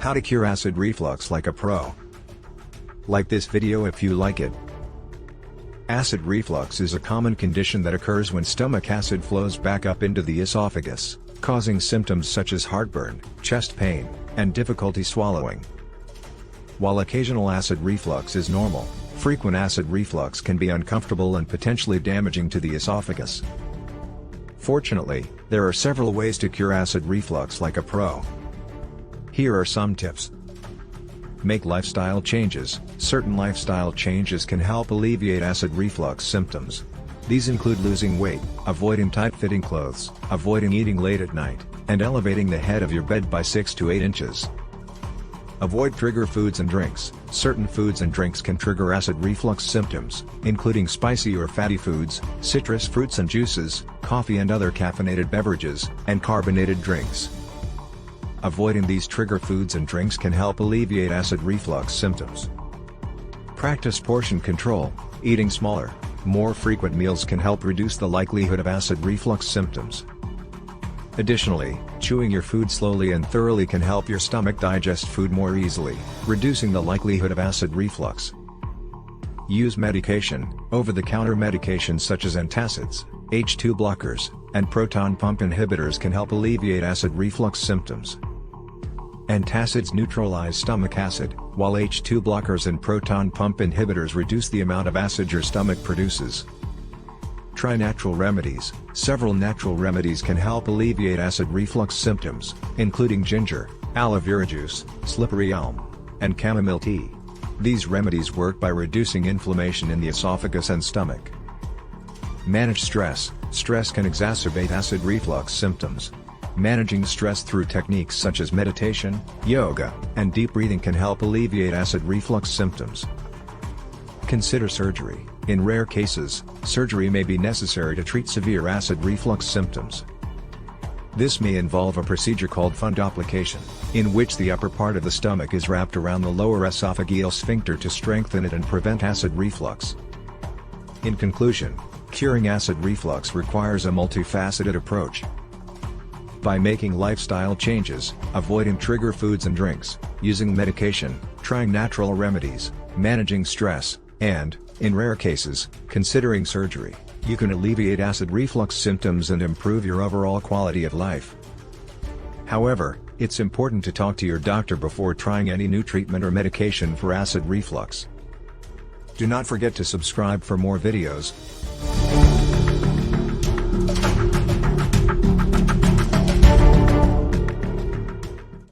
How to cure acid reflux like a pro. Like this video if you like it. Acid reflux is a common condition that occurs when stomach acid flows back up into the esophagus, causing symptoms such as heartburn, chest pain, and difficulty swallowing. While occasional acid reflux is normal, frequent acid reflux can be uncomfortable and potentially damaging to the esophagus. Fortunately, there are several ways to cure acid reflux like a pro. Here are some tips. Make lifestyle changes. Certain lifestyle changes can help alleviate acid reflux symptoms. These include losing weight, avoiding tight-fitting clothes, avoiding eating late at night, and elevating the head of your bed by 6 to 8 inches. Avoid trigger foods and drinks. Certain foods and drinks can trigger acid reflux symptoms, including spicy or fatty foods, citrus fruits and juices, coffee and other caffeinated beverages, and carbonated drinks. Avoiding these trigger foods and drinks can help alleviate acid reflux symptoms. Practice portion control. Eating smaller, more frequent meals can help reduce the likelihood of acid reflux symptoms. Additionally, chewing your food slowly and thoroughly can help your stomach digest food more easily, reducing the likelihood of acid reflux. Use medication. Over-the-counter medications such as antacids, H2 blockers, and proton pump inhibitors can help alleviate acid reflux symptoms. Antacids neutralize stomach acid, while H2 blockers and proton pump inhibitors reduce the amount of acid your stomach produces. Try natural remedies. Several natural remedies can help alleviate acid reflux symptoms, including ginger, aloe vera juice, slippery elm, and chamomile tea. These remedies work by reducing inflammation in the esophagus and stomach. Manage stress. Stress can exacerbate acid reflux symptoms. Managing stress through techniques such as meditation, yoga, and deep breathing can help alleviate acid reflux symptoms. Consider surgery. In rare cases, surgery may be necessary to treat severe acid reflux symptoms. This may involve a procedure called fundoplication, in which the upper part of the stomach is wrapped around the lower esophageal sphincter to strengthen it and prevent acid reflux. In conclusion, curing acid reflux requires a multifaceted approach. By making lifestyle changes, avoiding trigger foods and drinks, using medication, trying natural remedies, managing stress, and, in rare cases, considering surgery, you can alleviate acid reflux symptoms and improve your overall quality of life. However, it's important to talk to your doctor before trying any new treatment or medication for acid reflux. Do not forget to subscribe for more videos.